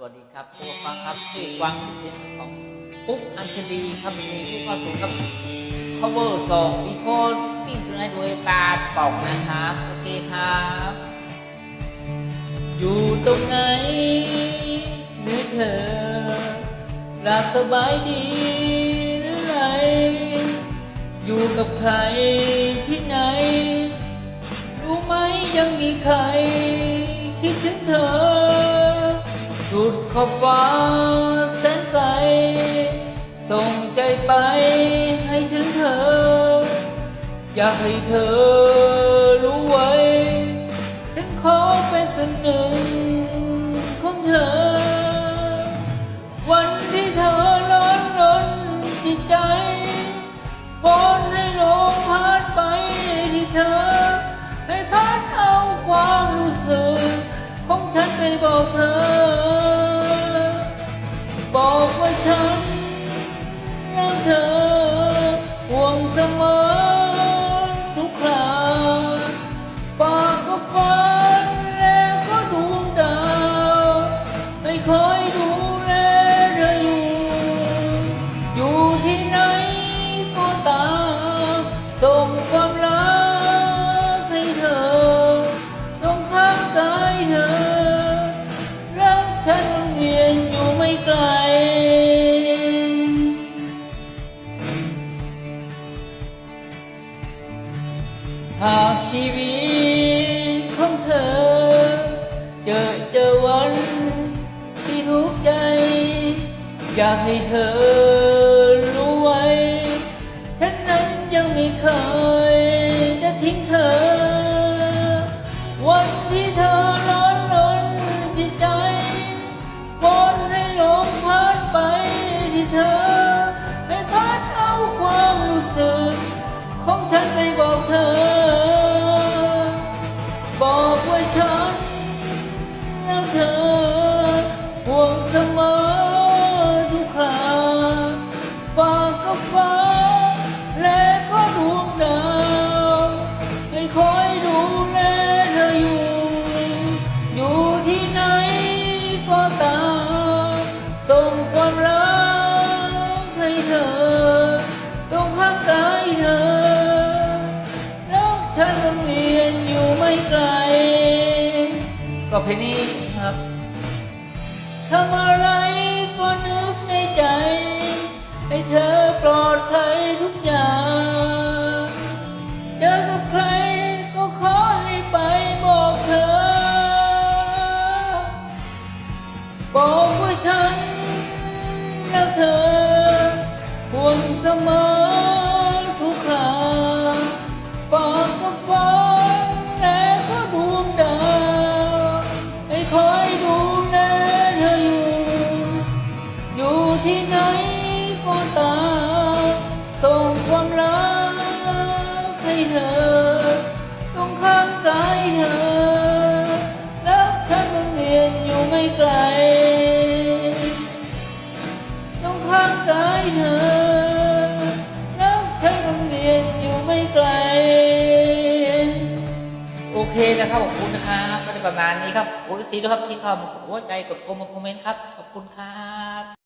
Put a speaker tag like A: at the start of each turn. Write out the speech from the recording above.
A: วัสดีครับผู้ฟังครับที่ฟังเสียงของปุ๊กอัญชลีครับในยุค90ครับ cover 2 because ที่สุดท้ายโดยตาป่องนะครับโอเคครับอยู่ตรงไหนเนื้อเธอหลับสบายดีหรือไรอยู่กับใครที่ไหนรู้ไหมยังมีใครคิดถึงเธอสุดขอบฟ้าแสนไกลส่งใจไปให้ถึงเธออยากให้เธอรู้ไว้ฉันขอเป็นส่วนหนึ่งของเธอวันที่เธอร้อนรนจิตใจวอนให้ลมพัดไปที่เธอให้พัดเอาความรู้สึกของฉันไปบอกเธอบอกว่าฉันรักเธอห่วงเสมอทุกคราปากก็ฝันแล้วก็ดวงดาวให้คอยดูแลเธออยู่ที่ไหนก็ตามส่งความรักให้เธอส่งข้างกายเธอรักฉันเวียนอยู่ไม่ไกลหากชีวิตของเธอเจอวันที่ทุกข์ใจอยากให้เธอรู้ไว้ฉันนั้นยังไม่เคยจะทิ้งเธอวันที่เธอร้อนรนจิตใจวอนให้ลมพัดไปที่เธอให้พัดเอาความรู้สึกของฉันไปบอกเธอบอกว่าฉันรักเธอห่วงเสมอทุกคราฝากกับฟ้าและก็ดวงดาวให้คอยดูแลเธออยู่ที่ไหนก็ตามส่งความรักให้เธอส่งข้างกายเธอรักฉันวนเวียนอยู่ไม่ไกลก็เพลงนี้ครับทำอะไรก็นึกในใจให้เธอปลอดภัยทุกอย่างเจอกับใครก็ขอให้ไปบอกเธอบอกว่าฉันรักเธอห่วงเสมอทุกคราฝากกับฟ้าและก็ดวงดาวให้คอยดูแลเธออยู่ที่ไหนก็ตามส่งความรักให้เธอส่งข้างกายเธอรักฉันวนเวียนอยู่ไม่ไกลส่งข้างกายเธอรักฉันวนเวียนอยู่ไม่ไกลโอเคนะครับขอบคุณนะครับก็ได้ประมาณนี้ครับโอ้ยสีด้วยครับที่เข้ามาหัวใจกดคอมเมนต์ครับขอบคุณครับ